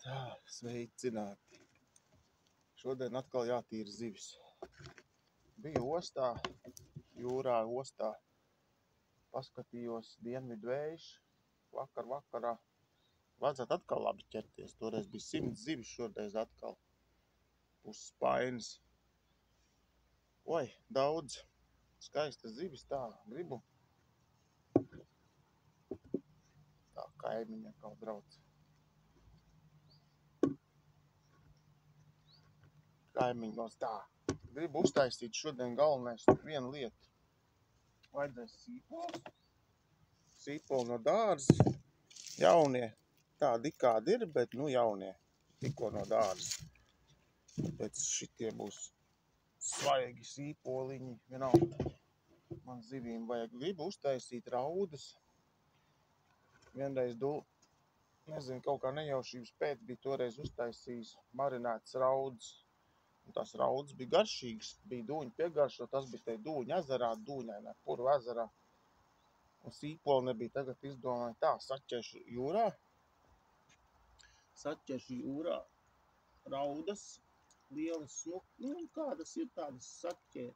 Tā, sveicināti. Šodien atkal jātīra zivis. Biju ostā, jūrā ostā. Paskatījos dienvidu vējš. Vakarā. Vajadzētu atkal labi ķerties. Toreiz bija 100 zivis, šoreiz atkal. Pusspains. Oi, daudz. Skaistas zivis, tā, gribu. Tā, kaimiņa kaut brauc. Kaimiņos tā. Gribu uztaisīt šodien galvenais vienu lietu. Vajadzēs sīpols. Sīpoli no dārza. Jaunie. Tādi kādi ir, bet jaunie. Tikko no dārza. Pēc šitie būs svaigi sīpoliņi. Vienalga. Man zivīm vajag. Gribu uztaisīt raudas. Vienreiz nezinu, kaut kā nejaušības pēc bija toreiz uztaisījis marinētas raudas. Un tās raudas bija garšīgas. Bija dūņi piegaršo. Tas bija te dūņu ezerā, dūņainā puru ezerā. Un sīpoli nebija. Tagad izdomāju tā, saķeršu jūrā. Saķeršu jūrā raudas. Lielas smukas. Kādas ir tādas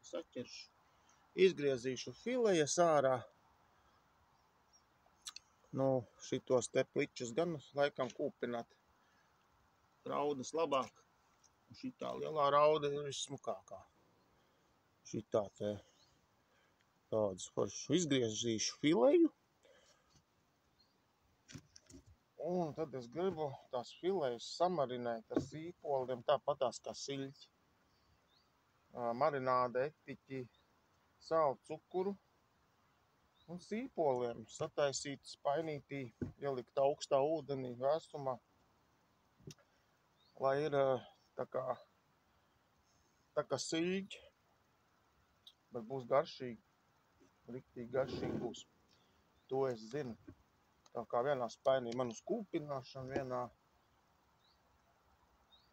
saķeršu. Izgriezīšu filejas ārā. Šitos te pličus gan laikam kūpināt. Raudas labāk. Un šitā lielā rauda ir vissmukākā. Šitā te tādas foršas. Izgriezīšu fileju. Un tad es gribu tās filejas samarinēt ar sīpoliem, tāpatās kā siļķi. Marināde, etiķi, sāli, cukuru un sīpoliem. Sataisīt spainītī, ielikt augstā ūdenī, vēsumā. Lai ir tā kā siļķi, bet būs garšīgi. Riktīgi garšīgi būs. To es zinu. Tā kā vienā spainī man uz kūpināšanu, vienā.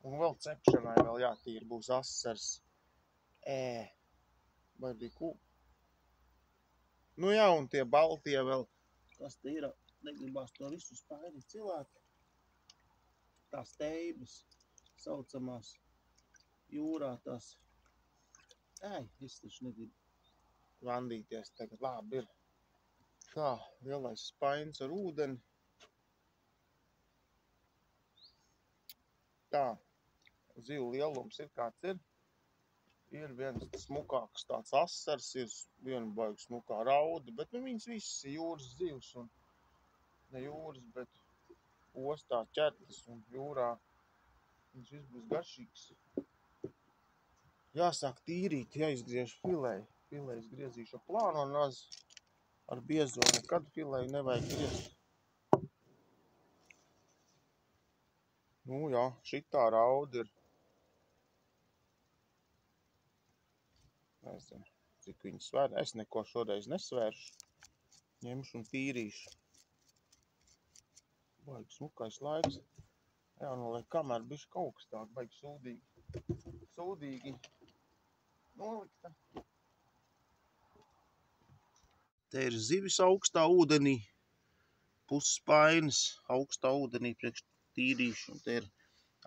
Un vēl cepšanai vēl jātīra būs asars. Vai bija kūp? Jā, un tie baltie vēl. Kas te ir? Negribās to visu spaini cilāt. Tās teibas saucamās jūrā tās. Es taču negribu vandīties tagad. Labi ir. Tā, lielais spains ar ūdeni. Tā, zivu lielums ir kāds ir. Ir viens smukāks tāds asars, ir viena baigi smukā rauda, bet viņas visas ir jūras zivs un ne jūras, bet ostā ķertas un jūrā. Viņš viss būs garšīgs. Jāsāk tīrīt, jāizgriež fileju. Filejas griezīšu plāno naz. Ar biezo nekad fileju nevajag griezt. Jā, šitā rauda ir. Nezinu, cik viņi svēr. Es neko šoreiz nesvēršu. Ņemšu un tīrīšu. Baigi smukais laiks. Jā, lai kamēr bišķi augstāk, baigi sūdīgi. Sūdīgi nolikta. Te ir zivis augstā ūdenī, pusspainis augstā ūdenī priekš tīrīšu. Un te ir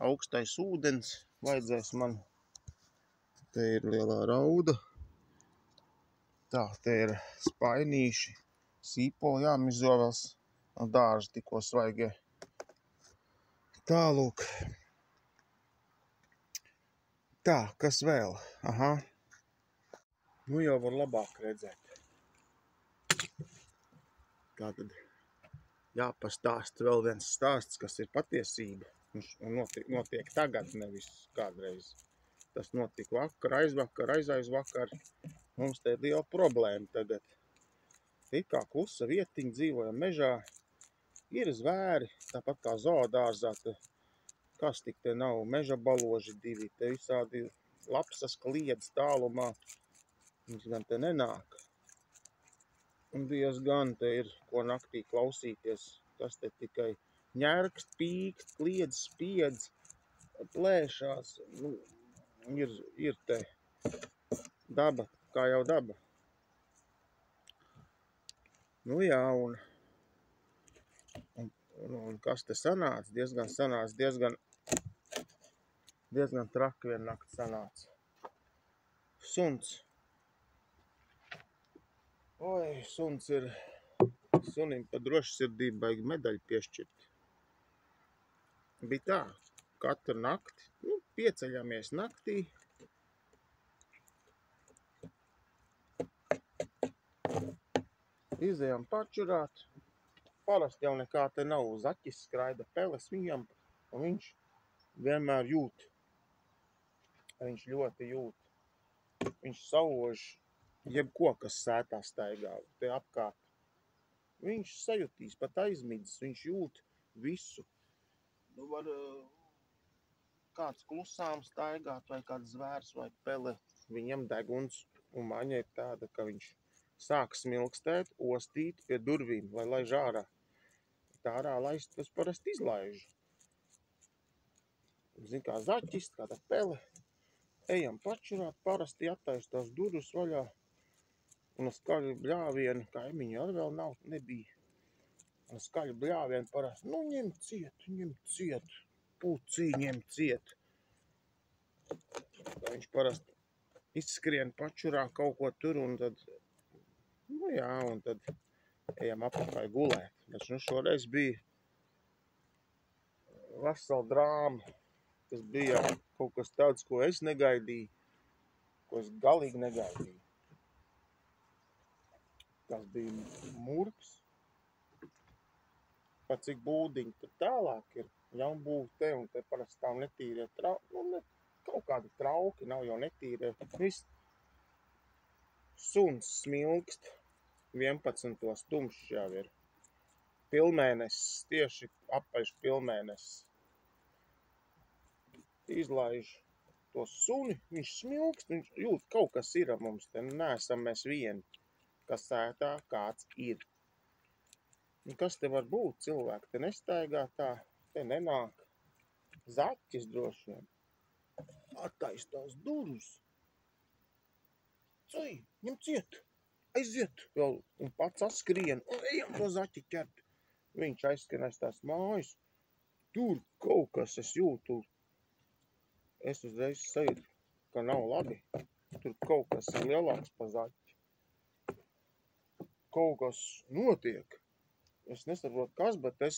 augstais ūdens, vajadzēs man. Te ir lielā rauda. Tā, te ir spainīši, sīpoli jāmizo vēl no dārza tikko svaigie. Tālūk. Tā, kas vēl? Aha. Jau var labāk redzēt. Tātad jāpastāsta vēl viens stāsts, kas ir patiesība. Un notiek tagad, nevis kādreiz. Tas notika vakar, aizvakar, aizaizvakar. Mums te ir liela problēma tagad. Tikā klusa vietiņa, dzīvojam mežā. Ir zvēri, tāpat kā zoodārzā. Kas tik te nav? Meža baloži divi. Te visādi lapsas kliedz tālumā. Viņš gan te nenāk. Un diezgan te ir, ko naktī klausīties. Tas te tikai ņērkst, pīkst, kliedz, spiedz, plēšās. Ir te daba, kā jau daba. Jā, un Un kas te sanāca? Diezgan traki vien nakti sanāca. Suns. Oi, sunim pa drošsirdību baigi medaļu piešķirt. Bija tā, katru nakti, pieceļamies naktī. Izejam pačurāt. Parasti jau nekā te nav, zaķis skraida peles viņam, un viņš vienmēr jūt. Viņš ļoti jūt. Viņš sauž jebko, kas sētā staigā, te apkārt. Viņš sajutīs, pat aizmidzis, viņš jūt visu. Nu var kāds klusām staigāt, vai kāds zvērs, vai pele. Viņam deguns un maņa ir tāda, ka viņš sāk smilkstēt, ostīt pie durvīm, lai laiž ārā. Tā ārā laist, tas parasti izlaiž. Zin kā zaķis, kāda pele. Ejam pačurāt, parasti attaisa tās durvis vaļā. Un skaļu bļāvienu, kaimiņi arī vēl nebija. Un skaļu bļāvienu parasti, ņem ciet, pucī ņem ciet. Viņš parasti izskrien pačurā kaut ko tur un tad, un tad ejam apakaļ gulēt. Bet šoreiz bija vesela drāma. Tas bija kaut kas tāds, ko es negaidīju, ko es galīgi negaidīju. Tas bija murgs. Pat cik būdiņi tur tālāk ir, jaunbūvi te un te parasti stāv netīrie kaut kādi trauki, nav jau netīrie. Viss suns smilkst, 11. tumšs jau ir. Pilmēnesis, tieši apaļš pilmēnesis. Izlaiž to suni, viņš smilkst, viņš jūt, kaut kas ir ar mums, te neesam mēs vieni, kas sētā kāds ir. Un kas te var būt? Cilvēki te nestaigā tā, te nenāk. Zaķis droši vien. Attais tās durvis. Cui, ņem ciet, aiziet vēl, un pats atskrien, un ejam to zaķi ķert. Viņš aizskrien aiz tās mājas. Tur kaut kas es jūtu. Es uzreiz sajūtu, ka nav labi. Tur kaut kas ir lielāks pa zaķi. Kaut kas notiek. Es nesaprotu, kas, bet es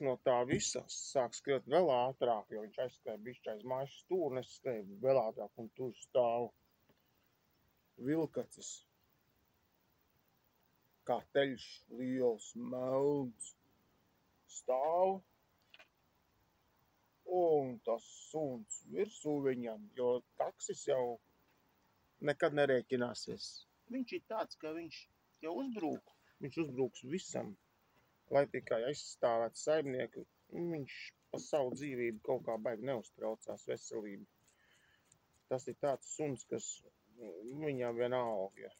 no tā visa sāku skriet vēl ātrāk, jo viņš aizskrēja bišķi aiz mājas stūri, un es skrēju vēl ātrāk, un tur stāv vilkacis. Kā teļš, liels, melns, stāv. Un tas suns virsū viņam, jo taksis jau nekad nerēķināsies. Viņš ir tāds, ka viņš jau uzbrūk. Viņš uzbruks visam, lai tikai aizstāvētu saimnieku. Viņš pa savu dzīvību kaut kā baigi neuztraucās veselību. Tas ir tāds suns, kas viņam vienalga.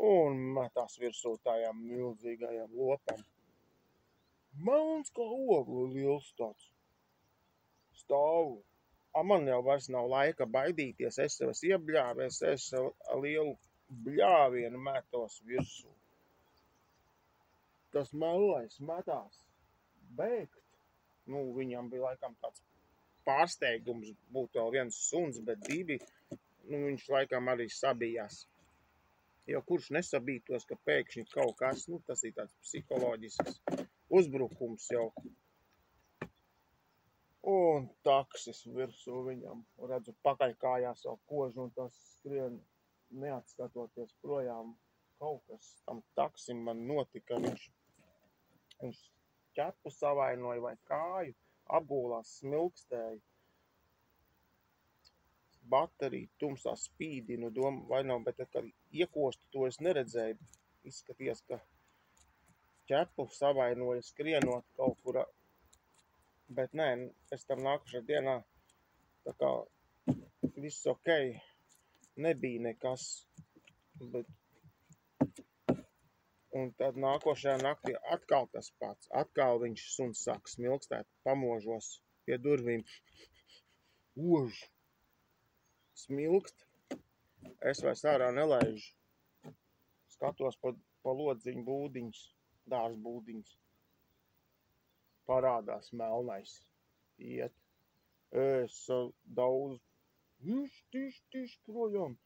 Un metās virsū tajām milzīgajām lopām. Melns kā oglu liels tāds. Stāvu. Man jau vairs nav laika baidīties, es sev esmu iebļāvies, es ar lielu bļāvienu metos virsū. Tas melais metās bēgt. Viņam bija laikam tāds pārsteigums būt vēl viens suns, bet divi, viņš laikam arī sabijās. Jo kurš nesabītos, ka pēkšņi kaut kas, tas ir tāds psiholoģisks uzbrukums jau. Un taksis virsū viņam, redzu, pakaļkājās jau kožu, un tas skrien neatskatoties projām. Kaut kas tam taksim man notika, viņš ķepu savainoja vai kāju, apgūlās smilkstēja. Baterija tumsā spīdina, vai nav, bet kad iekostu to es neredzēju. Izskaties, ka ķepu savainoja skrienot kaut kur, bet nē, pēc tam nākušajā dienā tā kā viss ok, nebija nekas, bet un tad nākošajā naktī atkal tas pats, atkal viņš suns sāk smilkstēt, pamožos pie durvīm, ož, smilkst, es vairs ārā nelaižu, skatos pa lodziņu būdiņus, dārs būdiņas. Parādās melnais. Iet. Daudz. Tiš projām.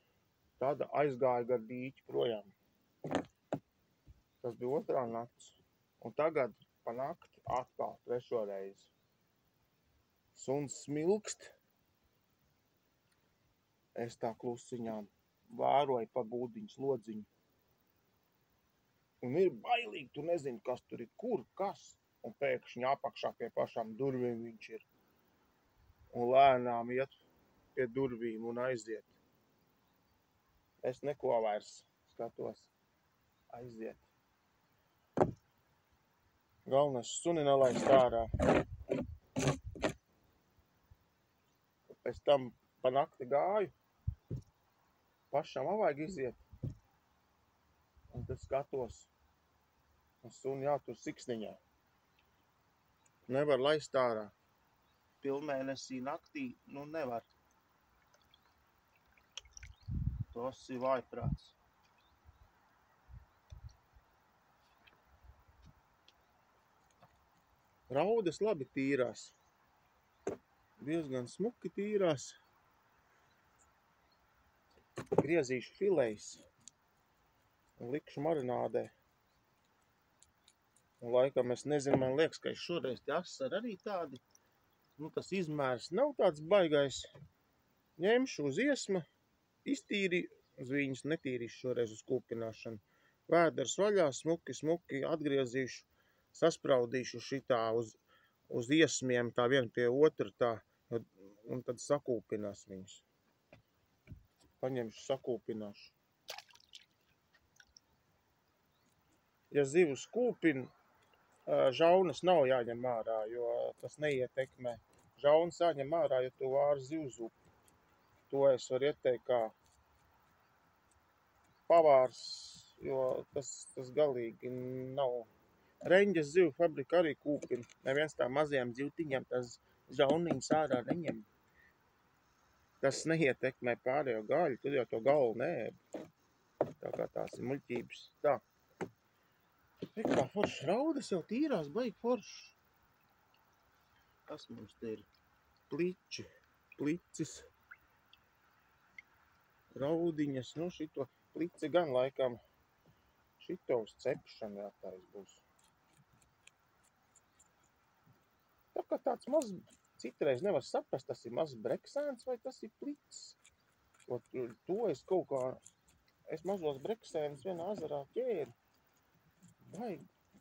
Tāda aizgāja gar dīķi projām. Tas bija otrā nakts. Un tagad pa nakti atkal trešo reizi. Suns smilkst. Es tā klusiņām vēroju pa būdiņas lodziņu. Un ir bailīgi, tu nezini, kas tur ir, kur, kas. Un pēkšņi apakšā pie pašām durvīm viņš ir. Un lēnām iet pie durvīm un aiziet. Es neko vairs skatos. Aiziet. Galvenais suni nelaist ārā. Pēc tam pa nakti gāju. Pašam vajag iziet. Un tad skatos. Un suni jātur siksniņā. Nevar laist ārā. Pilnmēnesī naktī, nevar. Tas ir vājprāts. Raudas labi tīrās. Diezgan smuki tīrās. Griezīšu filejs un likšu marinādē. Un laikam es nezinu, man liekas, ka šoreiz tie asari arī tādi. Tas izmērs nav tāds baigais. Ņemšu uz iesma, iztīrīju, uz viņas netīrīšu šoreiz uz kūpināšanu. Vēders vaļā, smuki atgriezīšu, saspraudīšu šitā uz iesmiem tā vien pie otra tā, un tad sakūpinās viņus. Paņemšu, sakūpināšu. Ja zivs kūpina, žaunas nav jāņem ārā, jo tas neietekmē. Žaunas jāņem ārā, ja tu vāri zivzupu. To es varu ieteikt kā pavārs, jo tas galīgi nav. Reņģes zivu fabrika arī kūpina. Neviens tā mazajām zivtiņām tās žauniņas ārā neņem. Tas neietekmē pārējo gaļu, tad jau to galvu neēd. Tā kā tās ir muļķības. Tā. Kā foršs raudas jau tīrās, baigi foršs. Kas mums te ir? Plicis, raudiņas, šito plici gan laikam šito uz cepšanu jātais būs. Tā kā tāds maz, citreiz nevar saprast, tas ir mazs breksēns vai tas ir plicis. To es kaut kā, es mazos breksēnus vienā ezerā ķēru. Vai,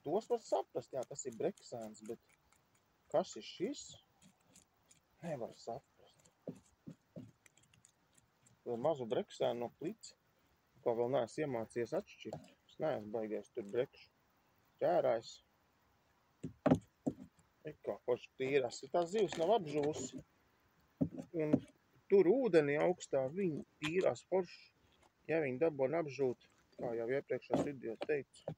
tos var saprast, jā, tas ir breksēns, bet kas ir šis? Nevar saprast. Vēl mazu breksēnu no plica, ko vēl neesmu iemācījies atšķirt. Es neesmu baigais tur brekšu. Ķērājs. Kā forši tīrās. Ja tās zivs nav apžūsi, un tur ūdenī augstā viņi tīrās forši. Ja viņi dabona apžūt, kā jau iepriekšās video teicu,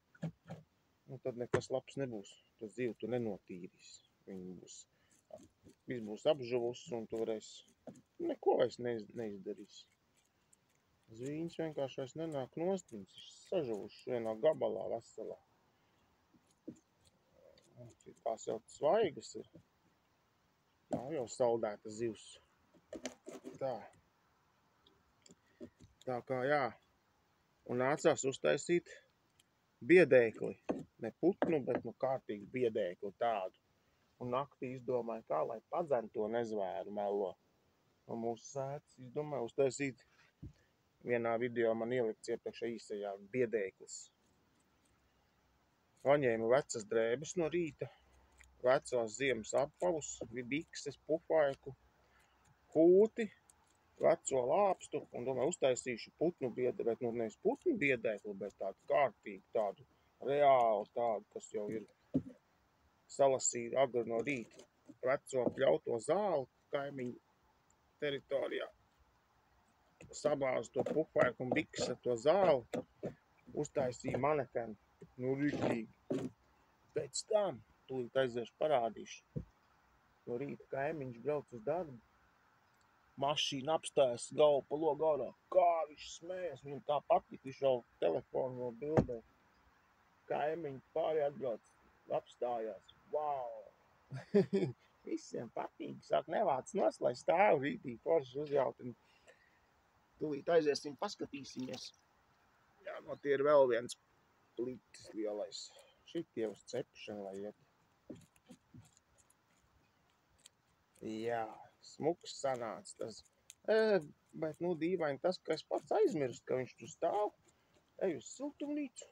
tad nekas labs nebūs. To zivu tu nenotīrīs. Viss būs apžuvus un tu varēs neko vairs neizdarīs. Zvīņas vienkārši vairs nenāk nost, viņas ir sažuvušas vienā gabalā veselā. Tās jau svaigas ir. Nav jau saldēta zivs. Tā. Tā kā jā. Un nācās uztaisīt biedēkli. Ne putnu, bet kārtīgi biedēkli tādu. Un naktī izdomāju, kā lai padzen to nezvēru melo. Un mūsu sēts izdomāju uztaisīt. Vienā video man ielikts iepriekšā īsajā biedēklis. Paņēmu vecas drēbes no rīta, vecos ziemas apavus, bikses, pufaiku, hūti, veco lāpstu un domāju uztaisīšu putnu biedēkli, bet nevis putnu biedēkli, bet tādu kārtīgu, tādu reāli tādu, kas jau ir salasīta agri no rīta. Veco pļauto zāli kaimiņu teritorijā. Sabāzu to pufaiku un bikses ar to zāli, uztaisīju manekenu. Rītīgi. Pēc tam tūlīt aiziešu parādīšu. No rīta kaimiņš brauc uz darbu. Mašīna apstājas galvu pa logu ārā. Kā viņš smējas, viņam tā patīk, viņš jau telefonu no bildē. kaimiņi pāri atbrauc, apstājās. Wow! Visiem patīk. Sāk nevāc nos, lai stāv rītī forši uzjaut. Un tūlīt aiziesim, paskatīsimies. Jā, no tie ir vēl viens plitis lielais. Šitie uz cepšanu, lai iet. Jā, smuks sanāca tas. Bet, nu, dīvaini tas, ka es pats aizmirstu, ka viņš tur stāv. Eju uz siltumnīcu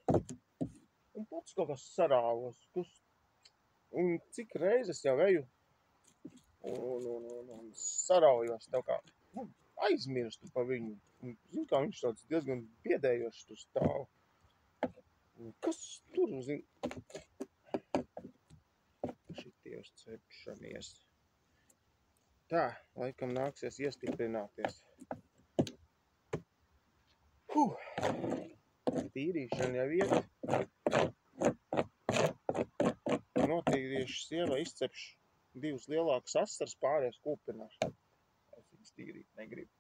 un pats kaut kas sarāvos. Un cik reizes jau eju un saraujos tev kā aizmirstu pa viņu. Un, zin, kā viņš tāds diezgan biedējošs tur stāv. Kas tur, zin? Šitie uz cepšamies. Tā, laikam nāksies iestiprināties. Tīrīšana jau iet. Notīrīšu sievai izcepšu 2 lielākas asaras, pārējās kūpināšu. Es viņas tīrīt negribu.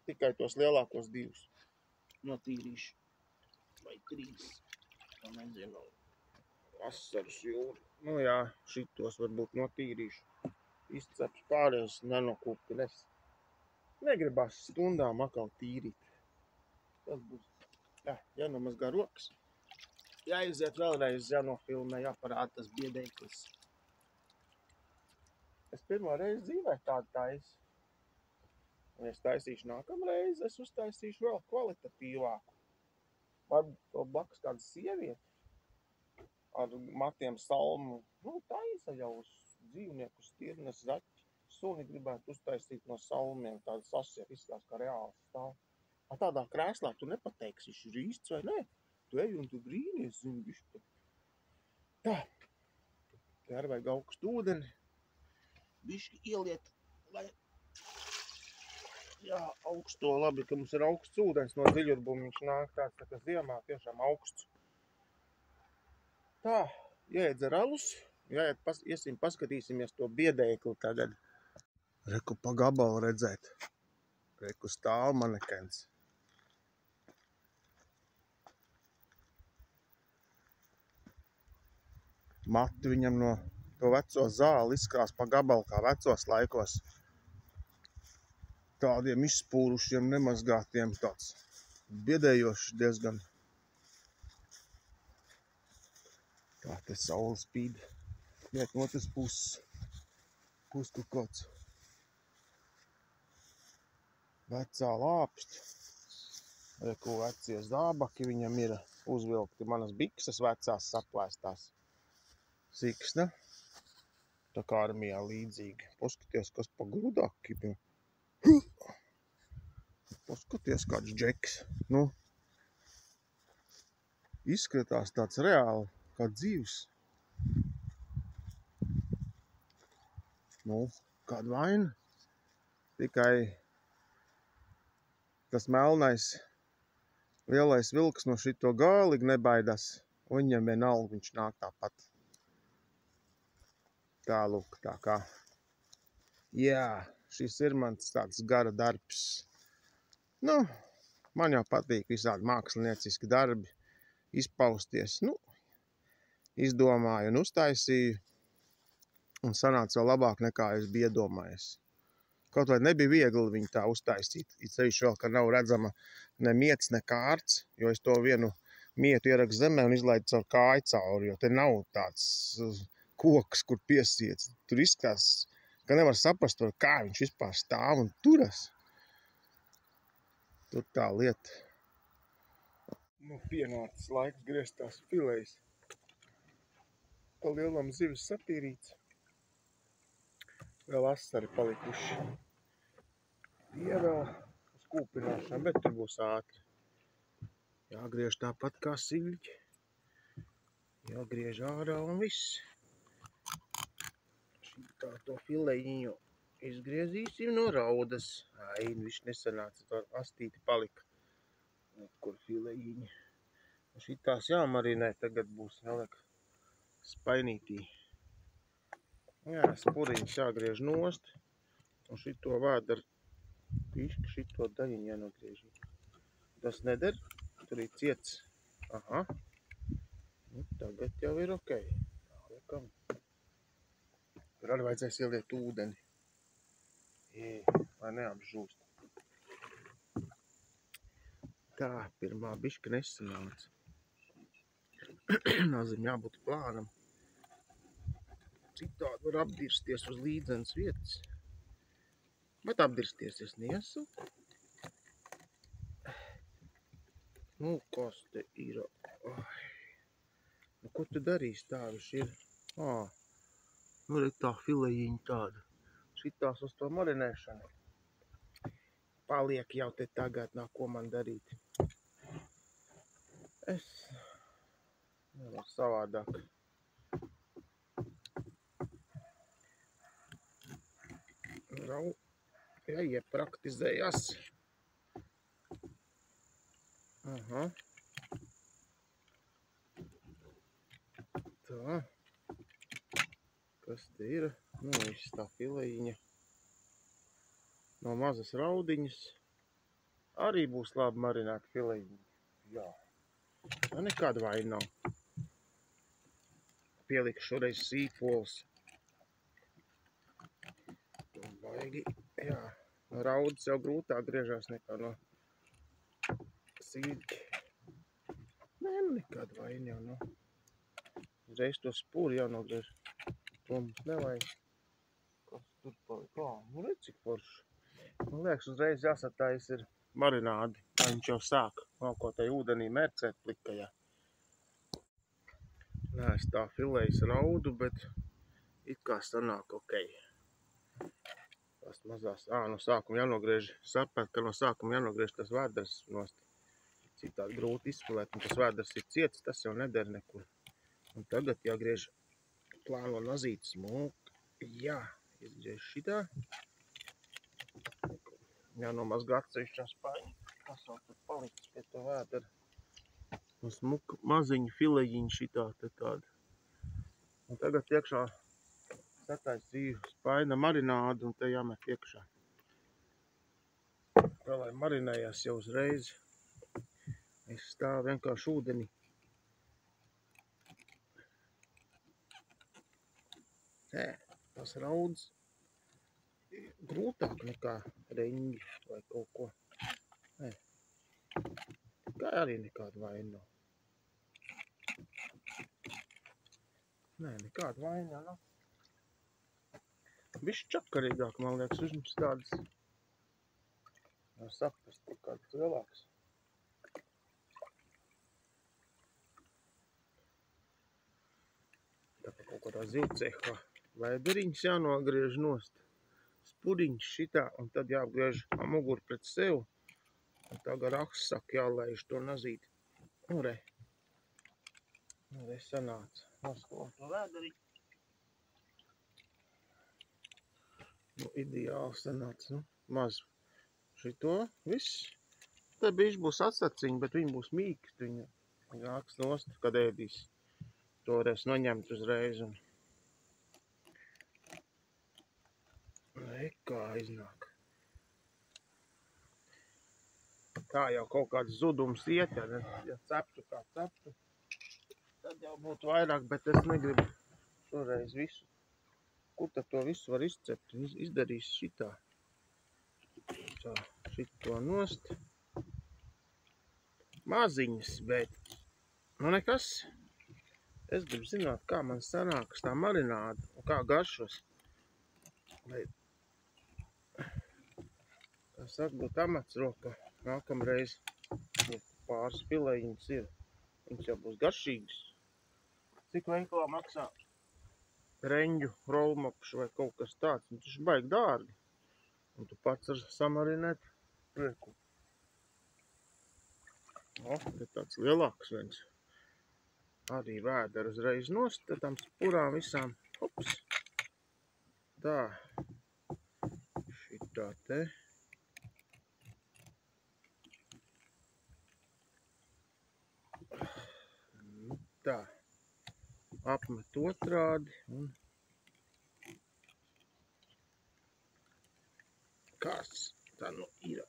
Tikai tos lielākos 2 notīrīšu. Vai 3. Nezinu. Asaras jūri. Nu jā, šitos varbūt notīrīšu. Izcepšu pārējās nenokūpinēs. Negribās stundām atkal tīrīt. Tas būs, jānomazgā rokas. Jāiziet vēlreiz, jānofilmē, jāparāda tas biedēklis. Es pirmo reizi dzīvē tādu taisu. Un es taisīšu nākamreiz, es uztaisīšu vēl kvalitatīvāku. Varbūt to blakus kāda sieviete ar matiem salmu. Nu, taisa jau uz dzīvnieku stirnes, zaķi. Suni gribētu uztaisīt no salmiem, tāda sasiet, izskatās kā reāls stāv. Tādā krēslā tu nepateiksi, viņš ir īsts vai nē. Tu ej un tu brīnies, zini, bišķi. Tā. Te arī vajag augstu ūdeni. Bišķi ieliet, lai... Jā, augsto labi, ka mums ir augsts ūdens no dziļurbuma. Viņš nāk tāds, tā kā ziemā tiešām augsts. Tā, jāiedzer alus. Iesim paskatīsimies to biedēkli tagad. Reku pa gabalu redzēt. Reku stāv manekens. Mati viņam no to veco zāli izskās pa gabalu kā vecos laikos. Tādiem izspūrušiem, nemazgātiem, tāds biedējošs diezgan. Tā te saule spīd. Iet no otras puses. Kaut kāds vecā lāpst. Reku vecie zābaki viņam ir uzvilkti. Manas bikses vecās saplēstās. Siksna. Tā kā armijā līdzīgi. Paskaties, kas pa grudākiem. Paskaties, kāds džeks. Nu, izskatās tāds reāli, kā dzīvs. Nu, kāda vaina. Tikai tas melnais lielais vilks no šito galīgi nebaidās. Un viņam vienalga, viņš nāk tāpat. Tā lūk, tā kā. Jā, šis ir mans tāds gara darbs. Nu, man jau patīk visādi mākslinieciski darbi, izpausties. Nu, izdomāju un uztaisīju. Un sanāca vēl labāk nekā es biju iedomājies. Kaut vai nebija viegli viņu tā uztaisīt. It sevišķi vēl, ka nav redzama ne miets, ne kārts, jo es to vienu mietu ierakstu zemē un izlaidu caur kāju cauri, jo te nav tāds koks, kur piesiet. Tur izskatās, ka nevar saprast, kā viņš vispār stāv un turas. Tur tā lieta. Nu, pienācis laiks griezt tās filejas. Pa lielam zivis satīrīts. Vēl asari palikuši. Tie vēl uz kūpināšanu, bet tur būs ātri. Jāgriež tāpat kā siļķi. Jāgriež ārā un viss. Šitā to filejiņu izgriezīsim no raudas. Ai, viņš nesanāca, to astīti palika. Kur filejiņi. Šitās jāmarinē, tagad būs jāliek spainītī. Jā, spuriņus jāgriež nost. Un šito vādu ar pišķi, šito daļiņu jānogriež. Tas neder, tur ir ciets. Aha. Tagad jau ir ok. Liekam. Tur arī vajadzēs ieliet ūdeni. Lai neapžūst. Tā, pirmā biška nesanāca. Nazim jābūt plānam. Citādi var apdirsties uz līdzenas vietas. Bet apdirsties es neesmu. Nu, kas te ir? Nu, ko tu darīsi? Tā viņš ir. Nu, ir tā filejiņa tāda. Šitās uz to marinēšanu. Paliek jau te tagad, nā, ko man darīt. Es nevaru savādāk. Jāiepraktizējas. Aha. Tā. Kas te ir? Nu, viss tā filejiņa. No mazas raudiņas. Arī būs labi marinēta filejiņa. Jā. Nu, nekāda vaina nav. Pieliku šoreiz sīpols. Baigi, jā. No raudas jau grūtāk griežās nekā no sīki. Nē, nu nekāda vaina jau nav. Uzreiz to spūri jau nogriež. To mums nevajag. Kas tur palika? Nu redz, cik forši. Man liekas, uzreiz jāsatājas ir marinādi. Viņš jau sāk kaut ko tai ūdenī mērcēt plikajā. Nē, es tā filējas raudu, bet it kā sanāk ok. Tās mazās, no sākuma jānogriež. Sapēt, ka no sākuma jānogriež tas vēders nost. Citādi grūti izspilēt, un tas vēders ir ciets, tas jau neder nekur. Un tagad jāgriež plāno nazīt smuki. Jā, izgriež šitā. Jānomazgā atsevišķā spaiņa. Kas vēl tur paliks pie to vēdera? Un smuka maziņa filejiņa šitā te tāda. Un tagad iekšā sataisīju spaina marinādu un te jāmet iekšā. Tā, lai marinējās jau uzreiz. Es stāvu vienkārši ūdeni. Nē, tas rauds grūtāk nekā reņģi vai kaut ko. Nē. Kā arī nekāda vaina nav. Nē, nekāda vaina nav. Bišķi čakarīgāk, man liekas, uzņems tādas. Var saprast, kaut kāds lielāks. Tāpēc kaut kādā zivcehā. Vēderiņš jānogriež nost. Spuriņš šitā, un tad jāapgriež muguru pret sev. Un tā gar aksaku jālaiž to nazīt. Nu, re. Nu, re, sanāca. Noskalam to vēderiņu. Nu, ideāli sanāca, nu, maz. Šito viss. Te bišķi būs atsaciņi, bet viņi būs mīksti. Viņi nāks nost, kad ēdīs. To varēs noņemt uzreiz. Un... Kā iznāk. Tā jau kaut kāds zudums iet, ja ceptu kā ceptu. Tad jau būtu vairāk, bet es negribu šoreiz visu. Kur tad to visu var izcept? Izdarīs šitā. Tā, šito nost. Maziņas, bet nu nekas. Es gribu zināt, kā man sanāks tā marināda un kā garšos. Lai tas var būt amats roka. Nākamreiz pāris filejiņas ir. Viņš jau būs garšīgs. Cik veikalā maksā reņģu, rolmapšu vai kaut kas tāds. Viņš ir baigi dārgi. Un tu pats var samarinēt prieku. O, te tāds lielāks viens. Arī vēdera uzreiz nost, tad tam spurām visām. Hops. Tā. Šitā te. Tā. Apmet otrādi un kas tā nu ir?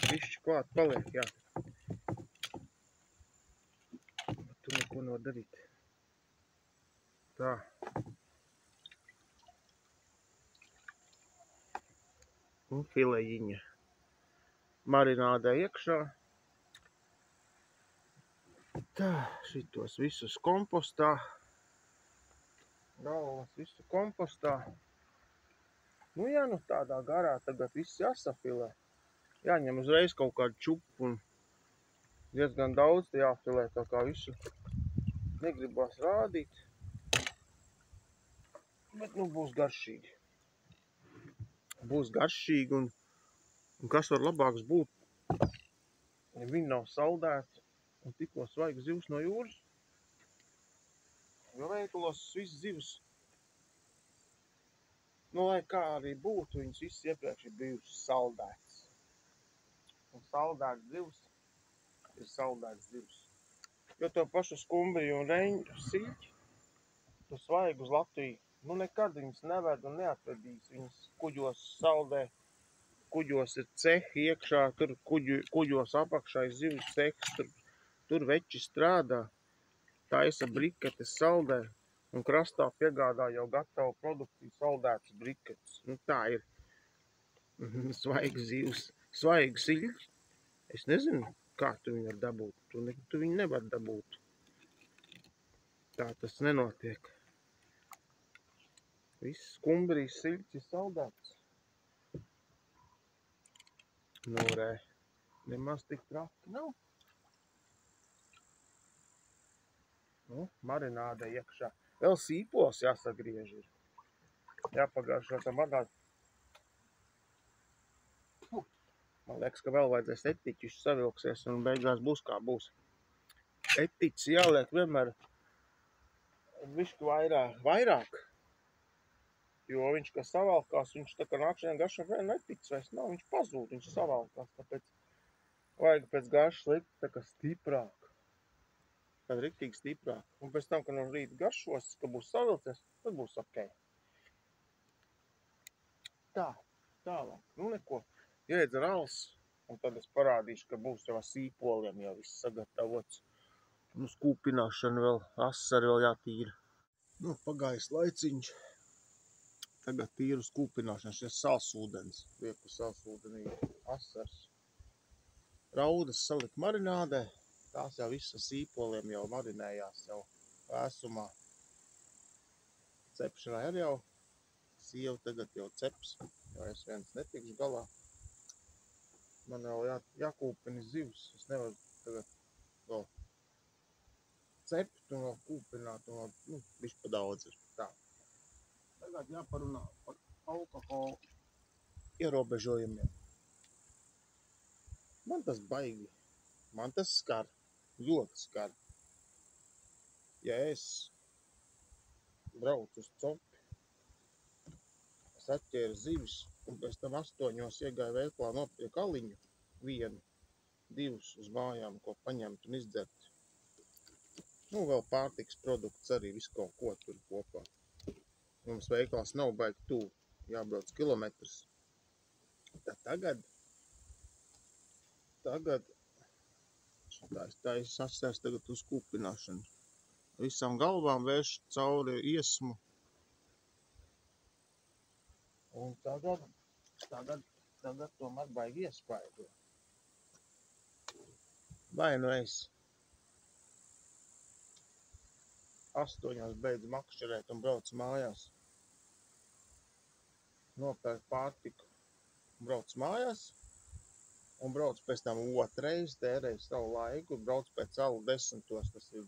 Višķi klāt paliek, jā. nevar darīt. Tā. Un filejiņa marinādē iekšā. Tā, šitos visus kompostā. Galvas visu kompostā. Nu jā, nu tādā garā tagad viss jāsafilē. Jāņem uzreiz kaut kādu čupu un diezgan daudz jāfilē, tā kā visu negribas rādīt. Bet nu būs garšīgi. Būs garšīgi un kas var labāks būt, ja viņi nav saldēti un tikko svaigs zivs no jūras. Jo veikalos viss zivs, nu lai kā arī būtu, viņas viss iepriekš ir bijušas saldētas. Un saldēts zivs ir saldēts zivs. Jo to pašu skumbriju un reņģu siļķi, to svaigu uz Latviju, nu nekad viņas neved un neatvedīs. Viņas kuģos saldē, kuģos ir cehi iekšā, tur kuģos apakšā ir zivs cehs, tur veči strādā, taisa briketes saldē un krastā piegādā jau gatavu produkciju saldētas briketes. Nu tā ir svaigs zivs, svaigs siļķis. Es nezinu, kā tu viņu var dabūt. Tu viņu nevar dabūt. Tā tas nenotiek. Viss skumbrijas siļķis ir saldēts. Nu, re, nemaz tik traki nav. Nu, marinādē iekšā. Vēl sīpols jāsagriež ir. Jāpagāršo tam bagāt. Man liekas, ka vēl vajadzēs etiķus savilksies un beigās būs kā būs. Etiķis jāliek vienmēr višku vairāk. Jo viņš, kas savalkās, viņš tā kā nākšanai garšā etiķis vairs nav, viņš pazūd, viņš savalkās. Tāpēc vajag pēc garšas likt tā kā stiprāk. Tad riktīgi stiprāk. Un pēc tam, kad no rīta garšos, ka būs savilcies, tad būs ok. Tā, tālāk. Nu neko. Iedzer alas, un tad es parādīšu, ka būs jau ar sīpoliem jau viss sagatavots. Nu, skūpināšana vēl, asari vēl jātīra. Nu, pagājis laiciņš. Tagad tīru skūpināšana, šis salsūdens. Lieku salsūdenī asars. Raudas salikt marinādē. Tās jau visas sīpoliem jau marinējās jau vēsumā. Cepšanai arī jau. Sieva tagad jau ceps, jo es viens netikšu galā. Man vēl jākūpina zivs. Es nevaru tagad vēl cept un vēl kūpināt un vēl, bišķi pa daudz ir. Tā. Tagad jāparunā par alkoholu ierobežojumiem. Man tas baigi. Man tas skar. Ļoti skar. Ja es braucu uz copi, es atķēru zivis un pēc tam 8 iegāju veikalā nopirku aliņu, 1, 2 uz mājām, ko paņemt un izdzert. Nu, vēl pārtikas produkts arī visu kaut ko tur kopā. Mums veikalās nav baigi tuvu, jābrauc kilometrus. Tad tagad tā es sasēs tagad uz kūpināšanu. Visām galvām vērš cauri iesmu. Un tagad tomēr baigi iespaido. Vai nu es 8 beidzu makšķerēt un braucu mājās. Nopērku pārtiku un braucu mājās. Un brauc pēc tam otrais, tērēju savu laiku, brauc pēc alu 10. Tas ir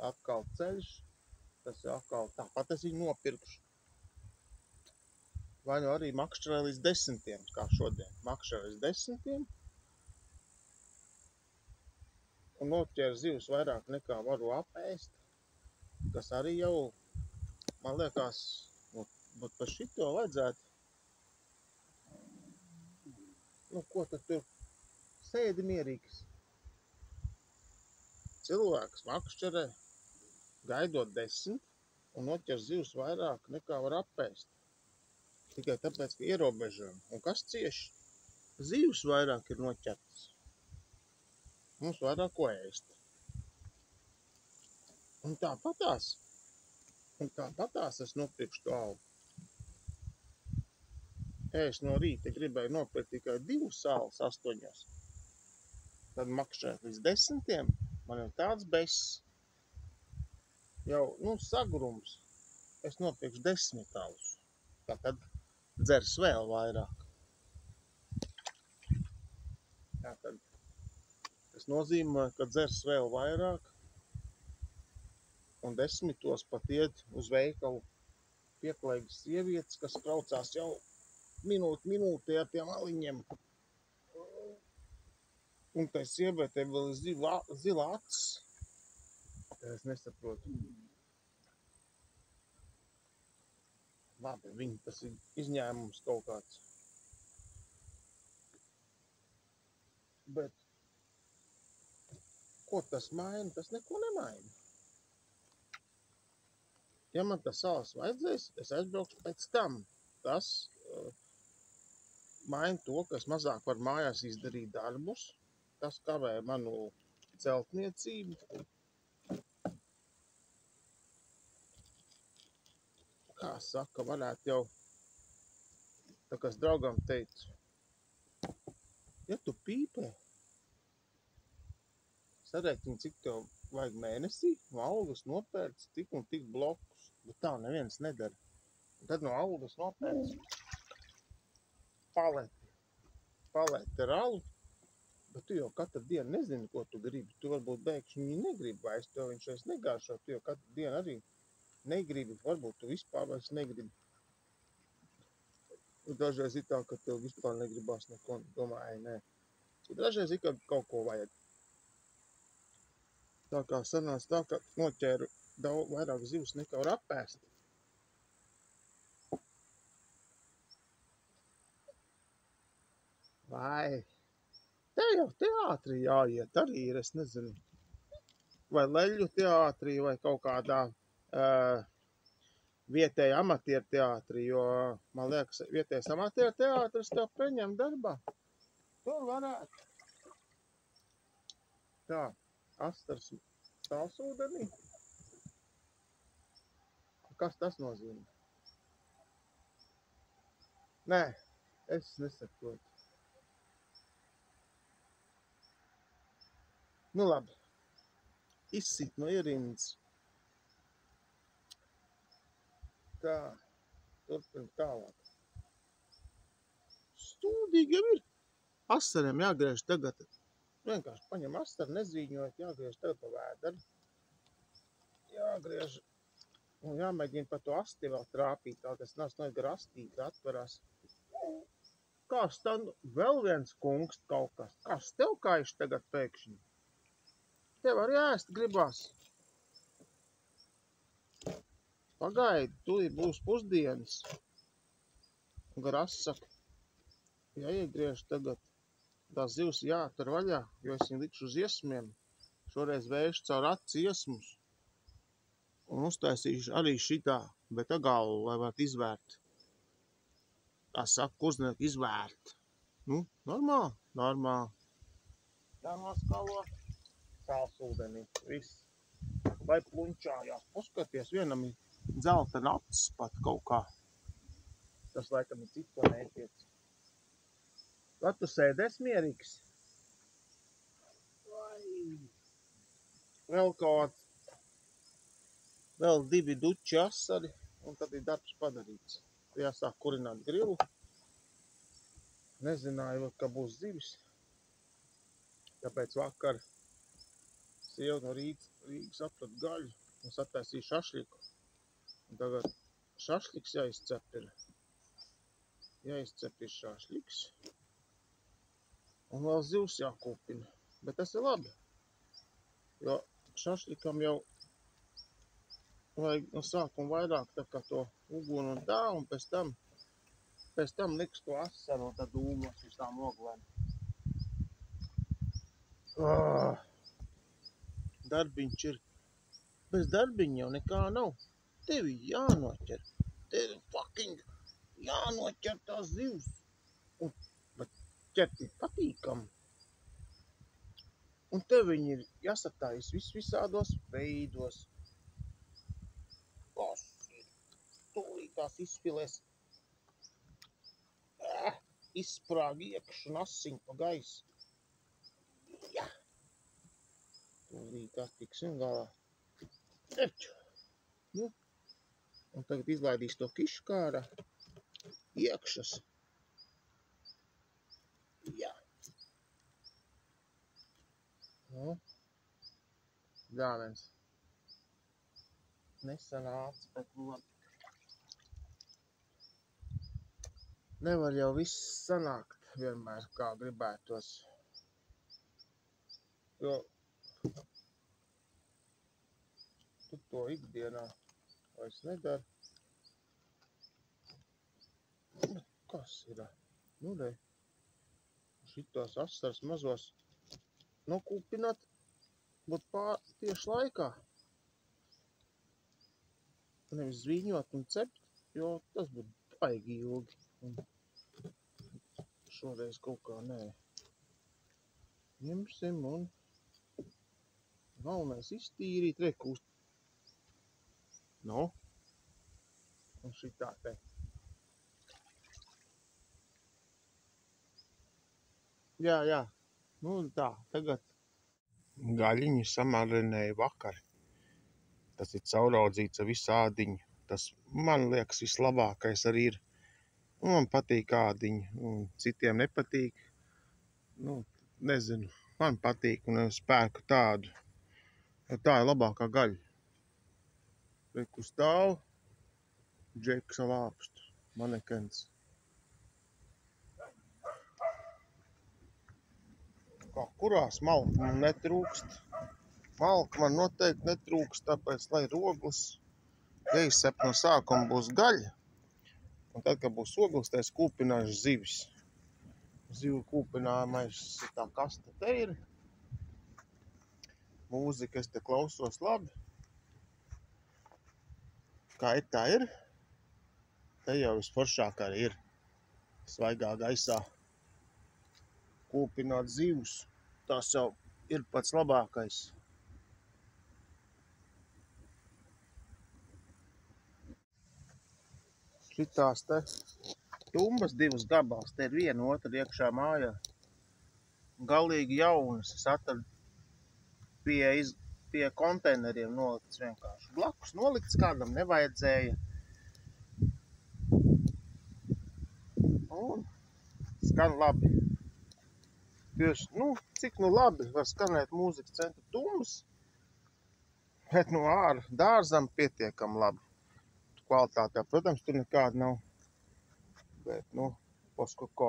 atkal ceļš, tas ir atkal tāpat es viņu nopirkšu. Vai nu arī makšķerē līdz 10, kā šodien. Makšķerē līdz 10. Un noķēru zivs vairāk nekā varu apēst, kas arī jau, man liekas, bet par šito vajadzētu. Nu, ko tad tur? Sēdi mierīgs. Cilvēks makšķerē, gaidot 10 un noķer zivs vairāk nekā var apēst. Tikai tāpēc, ka ierobežojam. Un kas cieši? Zivs vairāk ir noķertas. Mums vairāk ko ēst. Un tāpatās es nopirkšu to alu. Es no rīta gribēju nopirkt tikai 2 sāles 8. Tad makšķēt līdz 10. Man ir tāds bess. Jau, sagrums. Es nopirkšu 10 alus. Tātad dzers vēl vairāk. Tātad tas nozīmē, ka dzers vēl vairāk. Un 10. pat iet uz veikalu pieklājīgas sievietes, kas braucās jau minūtē ar tiem aliņiem. Un tai sievietei vēl ir zila acis. Es nesaprotu. Labi, viņi tas ir izņēmums kaut kāds. Bet ko tas maina? Tas neko nemaina. Ja man tas salas vajadzēs, es aizbraukšu pēc tam. Tas maina to, ka es mazāk varu mājās izdarīt darbus. Tas kavē manu celtniecību. Kā saka, varētu jau, tā kā es draugam teicu, ja tu pīpē, sarēķini, cik tev vajag mēnesī, no algas nopērc tik un tik blokus, bet tā neviens nedara. Un tad no algas nopērc paleti ar alu, bet tu jau katru dienu nezini, ko tu gribi. Tu varbūt bēkšņi viņi negribi vairs, tev viņš vairs negāšo, tu jau katru dienu arī negribi, varbūt tu vispār vairs negribi. Un dažreiz ir tā, ka tev vispār negribās neko, domāju, nē. Un dažreiz ir, ka kaut ko vajag. Tā kā sanāca tā, ka noķēru vairāk zivs nekā var apēst. Vai te jau teātrī jāiet arī ir, es nezinu. Vai leļu teātrī, vai kaut kādā vietēja amatieru teātrī, jo, man liekas, vietējais amatieru teātris tev pieņem darbā. Tur varētu. Tā, astars tālsūdenī. Kas tas nozīmē? Nē, es nesaprotu. Nu labi, izsit no ierindas. Tā, turpin tālāk. Stūdīgi jau ir. Asariem jāgriež tagad. Vienkārši paņem asaru, nezīņojot, jāgriež tagad pa vēderu. Jāgriež un jāmēģina pa to asti vēl trāpīt, tā tas nav gar astīti atverās. Kas tad vēl viens kungs kaut kas? Kas tev kaiš tagad pēkšņi? Tev arī ēst gribās. Pagaidi, tūlīt būs pusdienas. Un gar asaka. Jāiegriež tagad. Tās zivs jātur vaļā, jo es viņu likšu uz iesmiem. Šoreiz vēršu caur aci iesmus. Un uztaisīšu arī šitā, bet galu, lai varētu izvērt. Tā saka, kurznieki izvērt. Nu, normāli. Tā noskalo sālsūdenī. Viss. Vai plunčājās. Paskaties, vienam ir dzeltena acis pat kaut kā. Tas laikam ir cits, ko neetiec. Vai tu sēdēs mierīgs? Vēl kaut vēl 2 duči asari, un tad ir darbs padarīts. Jāsāk kurināt grilu. Nezināju, ka būs zivis. Tāpēc vakar sieva no Rīgas atrat gaļu un sataisīja šašliku. Un tagad šašliks jāizcep ir. Jāizcep ir šašliks. Un vēl zivs jākūpina. Bet tas ir labi. Jo šašlikam jau vajag no sākuma vairāk tā kā to uguni un tā, un pēc tam liks to asaru un tad dūmos uz tām oglēm. Darbiņš ir. Bez darbiņa jau nekā nav. Tevi jānoķer. Tevi fucking jānoķer tās zivs. Bet ķert ir patīkam. Un tev viņi ir jāsatājas visādos veidos. tās izfilēs. Izsprāg iekš un asiņ pa gaisu. Jā. Tūlīt attiksim galā. Nu. Un tagad izlaidīs to kiškāra iekšas. Jā. Nu. Dāvens. Nesanāc, bet labi. Nevar jau viss sanākt vienmēr, kā gribētos. Jo tu to ikdienā vairs nedari. Kas ir? Nu, re. Šitos asaras mazos nokūpināt, būt tieši laikā. Nevis zvīņot un cept, jo tas būtu baigi ilgi. Un šoreiz kaut kā nē. Ņemsim un galvenais iztīrīt, rekūst. Nu, un šitā te. Jā, nu tā, tagad gaļiņu samarinēju vakar. Tas ir cauraudzīts ar visu ādiņu. Tas, man liekas, vislabākais arī ir. Man patīk ādiņi, un citiem nepatīk. Nu, nezinu, man patīk un es pērku tādu. Tā ir labākā gaļa. Reku stāv, džeksa lāpstu, manekens. Kā kurā smalka man netrūkst. Malka man noteikti netrūkst, tāpēc, lai roglas, ja izsep no sākuma būs gaļa, un tad, kad būs ogles, tad es kūpināšu zivis. Zivu kūpinājumais tā kasta te ir. Mūzika es te klausos labi. Kā ir, tā ir. Te jau visforšāk arī ir. Svaigā gaisā kūpināt zivus. Tas jau ir pats labākais. Šitās te tumbas divas gabals, te ir viena otra iekšā mājā. Galīgi jaunas, es atradu pie konteineriem nolikts vienkārši. Blakus nolikts kādam nevajadzēja. Un skan labi. Tieši, nu, cik nu labi var skanēt mūzikas centra tumbas, bet no āra dārzam pietiekam labi. Kvalitātē, protams, tur nekāda nav. Bet, nu, poskako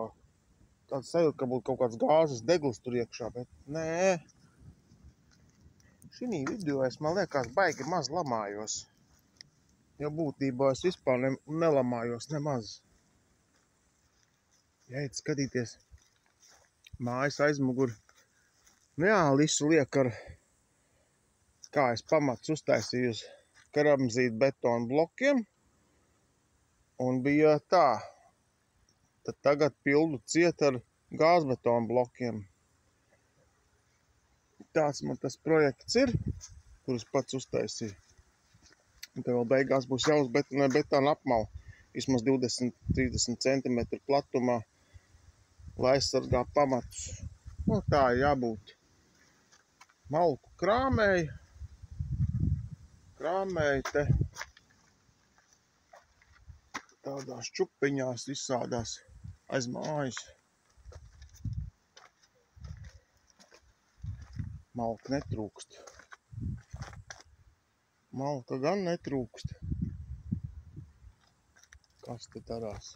tāds sajūta, ka būtu kaut kāds gāzes deglis tur iekšā, bet nē. Šinī video es, man liekas, baigi maz lamājos. Jo būtībā es vispār nelamājos nemaz. Jāiet skatīties mājas aizmuguri. Nu jā, visu liek ar, kā es pamats uztaisīju uz karamzītu betonu blokiem. Un bija tā. Tad tagad pildu ciet ar gāzbetonu blokiem. Tāds man tas projekts ir, kurus pats uztaisīju. Un te vēl beigās būs jāuzbetonē betona apmala. Vismaz 20-30 cm platumā, lai aizsargā pamatus. Nu, tā ir jābūt. Malku krāmēju. Krāmēju te tādās čupiņās visādās aiz mājas. Malka netrūkst. Malka gan netrūkst. Kas te darās?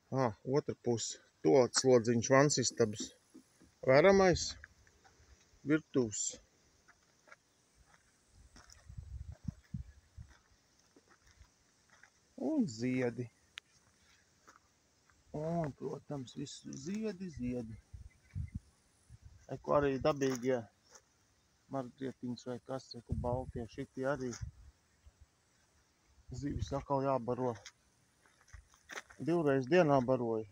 Otra puse. Toatslodziņš, vansistabas. Veramais. Virtuvs. Un ziedi. Un, protams, visu ziedi. Eko arī dabīgie margrietiņas vai kas, eko baltie, šitie arī zivis atkal jābaro. 2 reizes dienā baroju.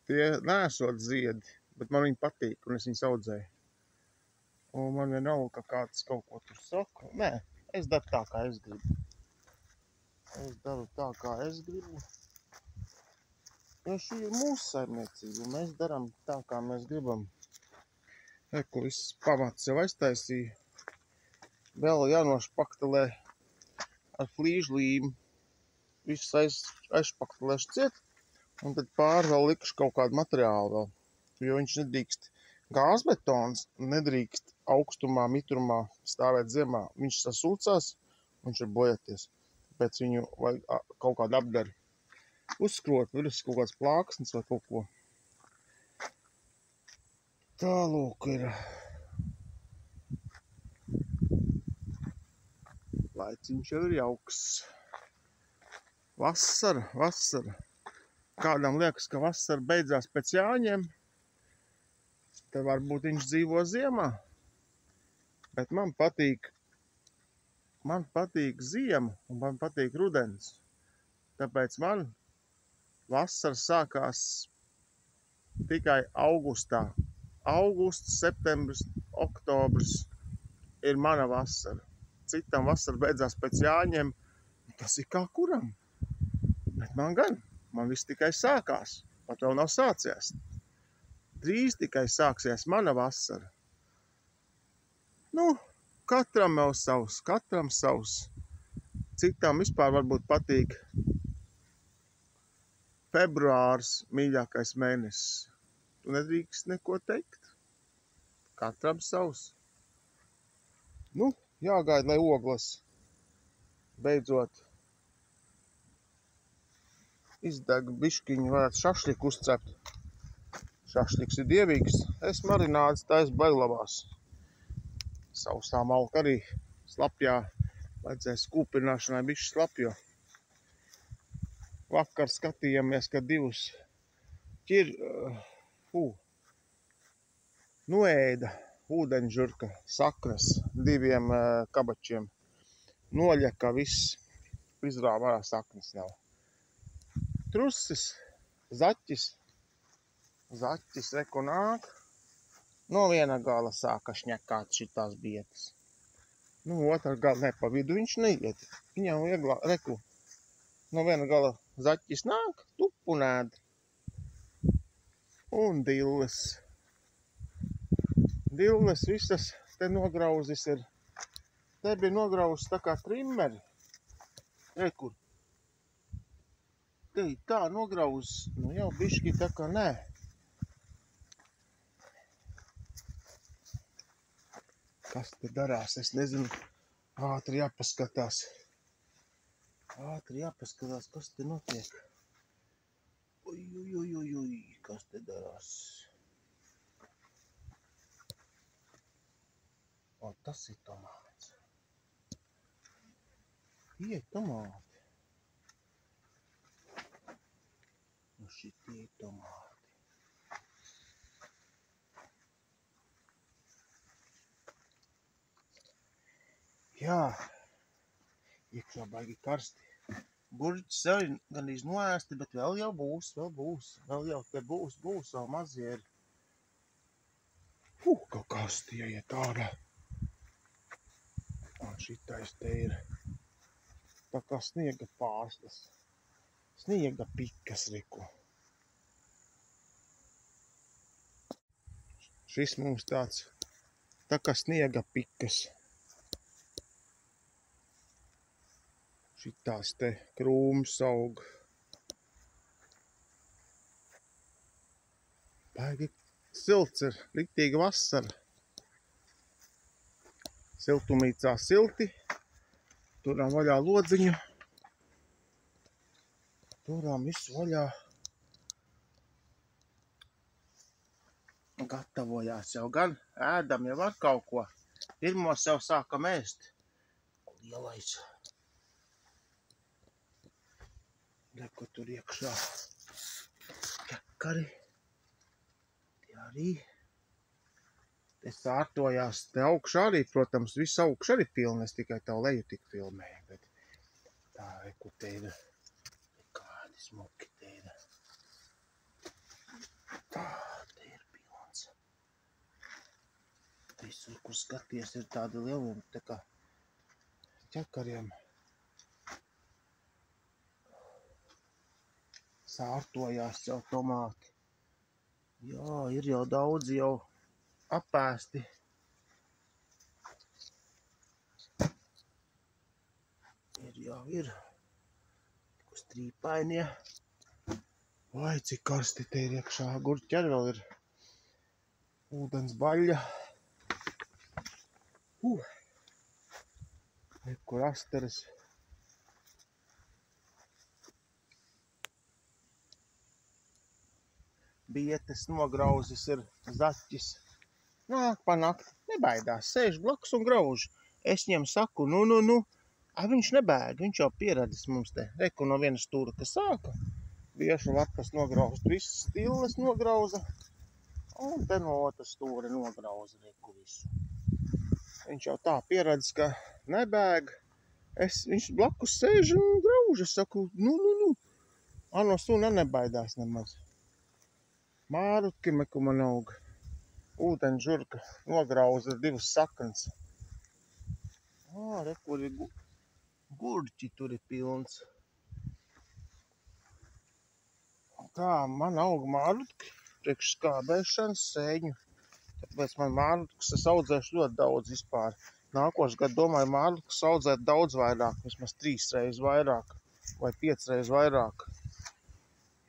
Tie neesot ziedi, bet man viņi patīk un es viņus audzēju. Un man vienalga, ka kāds kaut ko tur saka. Nē. Es daru tā, kā es gribu. Es daru tā, kā es gribu. Jo šī ir mūsu saimniecība, un mēs darām tā, kā mēs gribam. Reku, viss pamats jau aiztaisīja. Vēl jānošpaktelē ar flīžu līmu. Viss aizšpaktelēšu ciet, un tad pāri vēl likšu kaut kādu materiālu vēl. Jo viņš nedrīkst, gāzbetons nedrīkst augstumā, mitrumā stāvēt ziemā. Viņš sasūcās, viņš var bojāties. Tāpēc viņu vajag kaut kādu apdari uzskrot, virs kaut kāds plāksnes vai kaut ko. Tā lūk ir. Laiciņš jau ir jauks. Vasara. Kādam liekas, ka vasara beidzās pēc Jāņiem, tad varbūt viņš dzīvo ziemā. Bet man patīk ziema un man patīk rudens. Tāpēc man vasara sākās tikai augustā. Augusts, septembris, oktobris ir mana vasara. Citam vasara beidzās pēc Jāņiem. Tas ir kā kuram. Bet man viss tikai sākās. Pat vēl nav sācies. Drīz tikai sāksies mana vasara. Nu, katram jau savs. Citam vispār varbūt patīk februārs mīļākais mēnesis. Tu nedrīkst neko teikt. Katram savs. Nu, jāgaida, lai ogles beidzot izdeg biškiņu, varētu šašliku uzcept. Šašliks ir dievīgs. Es marinādes taisu bailabās. Sausā malka arī slapjā. Vajadzēja skūpināšanai bišķi slapjo. Vakar skatījāmies, ka divus noēda ūdeņžurka saknes diviem kabačiem. Noļaka viss, izrāva ārā saknes nav. Trusis, zaķis, reku nāk. No viena gala sāka šņekāt šitās bietas. Nu, otrā gala ne, pa vidu viņš neiet. Viņam vieglā, reku. No viena gala zaķis nāk, tupu nēd. Un dilles. Dilles visas te nograuzis ir. Te bija nograuzis tā kā trimmeri. Rekur. Te tā nograuzis. Nu jau bišķi tā kā nē. Kas te darās? Es nezinu. Ātri jāpaskatās. Kas te notiek. Ui, kas te darās. O, tas ir tomāts. Ie tomāti. Nu, šitie ir tomāti. Jā, iekšā baigi karsti. Gurķis jau ir gandrīz noēsti, bet vēl jau būs. Vēl jau te būs, vēl mazie ir. Kā kasti ieiet ārā. Un šitais te ir tā kā sniega pārslas. Sniega pikas, reku. Šis mums tāds tā kā sniega pikas. Šitās te krūms aug. Baigi silts ir, riktīgi vasara. Siltumnīcā silti. Turām vaļā lodziņu. Turām visu vaļā. Gatavojās jau gan. Ēdam jau ar kaut ko. Pirmos jau sākam ēst. Lielais. Reku tur iekšā. Ķekari. Tie arī. Te sārtojās. Te augšā arī, protams, viss augšā arī pilni. Es tikai tā leju tik filmēju. Bet tā, reku, te ir kādi smuki te ir. Tā, te ir pilns. Visur, kur skaties, ir tādi lielumi. Tā kā ķekariem. Sārtojās jau tomāti. Jā, ir jau daudzi jau apēsti. Ir. Strīpainie. Vai, cik karsti te ir iekšā. Gurķi arī vēl ir. Ūdens baļļa. Kur asteres. Bietes nograuzis ir zaķis. Nāk pa nakti, nebaidās, sēž blakus un grauž. Es viņam saku, nu. Viņš nebēg, viņš jau pieradis mums te. Reku no vienas stūra, kas sāka. Biešu lapas nograuzd, visas stilles nograuza. Un te no otras stūra nograuza reku visu. Viņš jau tā pieradis, ka nebēg. Viņš blakus sēž un grauž. Es saku, nu. No suna nebaidās nemaz. Mārutki meku man aug. Ūdens žurka nograuza divas saknes. Reku ir gurķi tur ir pilns. Tā, man aug mārutki priekš skābēšanas sēņu. Tāpēc man mārutkus es audzēšu ļoti daudz vispār. Nākošu gadu domāju mārutkus audzēt daudz vairāk, vismaz 3 reizes vairāk vai 5 reizes vairāk.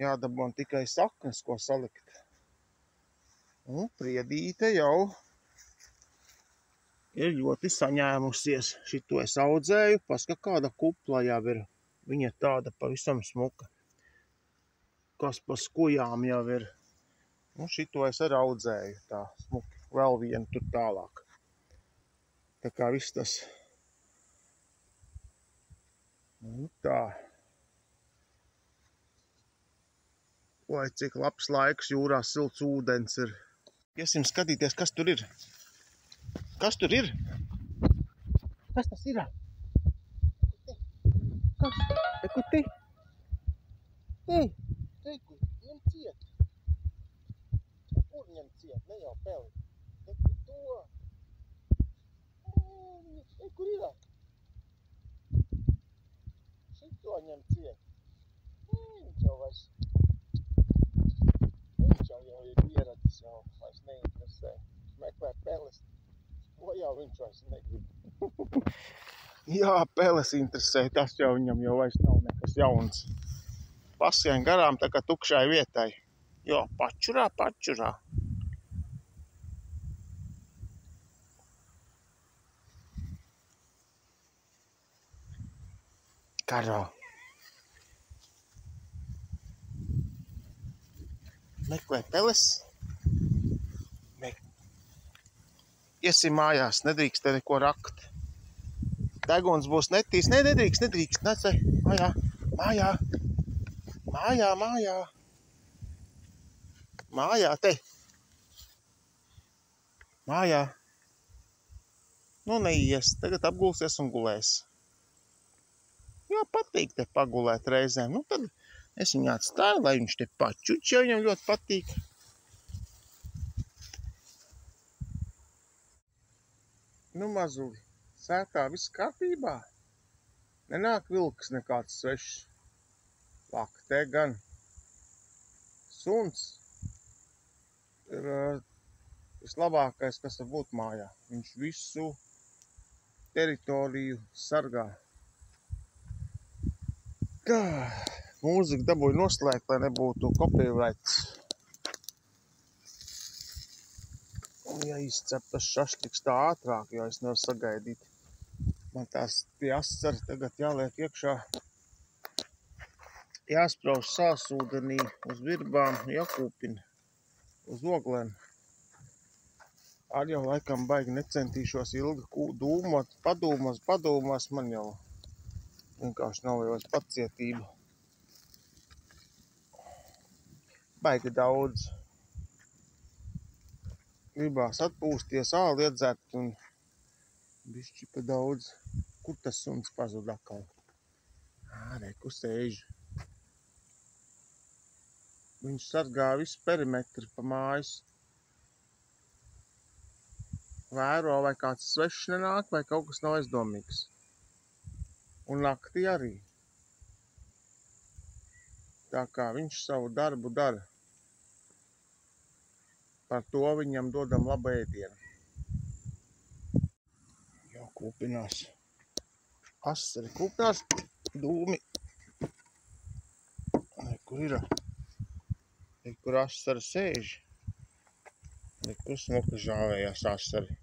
Jādabon tikai saknes, ko salikt. Un priedīte jau ir ļoti saņēmusies. Šito es audzēju, paska kāda kupla jau ir. Viņa tāda pavisam smuka. Kas pa skujām jau ir. Un šito es arī audzēju tā smuki. Vēl vienu tur tālāk. Tā kā viss tas. Un tā. Vai cik labs laiks jūrā, silts ūdens ir. Iesim skatīties, kas tur ir. Kas tur ir? Kas tas ir? Kas? Ekuti? Ei, ņem ciet. Kur ņem ciet? Ne jau peli. Eku to. Ei, kur ir? Šito ņem ciet. Viņš jau vairs. Viņš jau ir ieradis jau. Vairs neinteresē. Meklē peles. Ko jau viņš vairs negrib. Jā, peles interesē. Tas jau viņam jau vairs nav nekas jauns. Pasien garām tā kā tukšai vietai. Jo, pačurā. Karo. Meklē peles. Iesim mājās, nedrīkst te neko rakt. Deguns būs netīs. Nedrīkst. Nec, mājā. Mājā, te. Mājā. Nu, neies. Tagad apgulsies un gulēs. Jā, patīk te pagulēt reizēm. Nu, tad es viņu atstāju, lai viņš te pačuč, ja viņam ļoti patīk. Nu, mazuli, sētā viss kārtībā. Nenāk vilks nekāds svešs. Lāk, te gan. Suns ir vislabākais, kas var būt mājā. Viņš visu teritoriju sargā. Kā mūzika dabūja noslēgt, lai nebūtu copyrights. Un ja izcep tas šašliks tā ātrāk, jo es nevaru sagaidīt. Man tās tie asari tagad jāliek iekšā. Jāsprauž sāsūdenī uz virbām, jākūpina uz oglēm. Ar jau laikam baigi necentīšos ilgi dūmot, padūmās, man jau vienkārši nav jau pacietība. Baigi daudz. Gribās atpūsties, āli iedzert un bišķi pa daudz. Kur tas suns pazud atkal? Reku sēž. Viņš sargā visu perimetru pa mājas. Vēro, vai kāds svešs nenāk, vai kaut kas nav aizdomīgs. Un naktī arī. Tā kā viņš savu darbu dara. Par to viņam dodam labu ēdienu. Jau kūpinās. Asari kūpinās, dūmi. Kur ir? Kur asari sēž. Kur smuka žāvējās asari.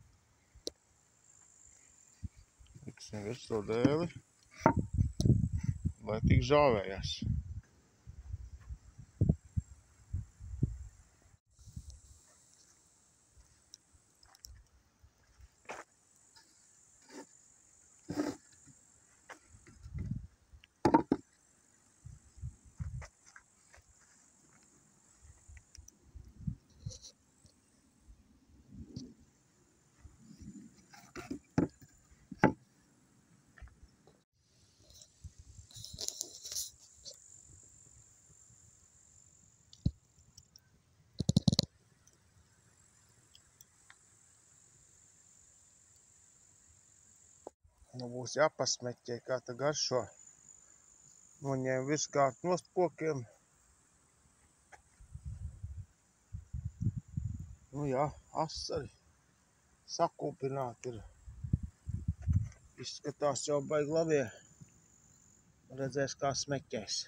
Liksim virsū dēli, lai tik žāvējās. Nu būs jāpasmeķē, kā ta garšo. Noņēmu virskārt nost kokiem. Nu jā, asari sakūpināti ir. Izskatās jau baigi labie. Redzēs, kā smeķēs.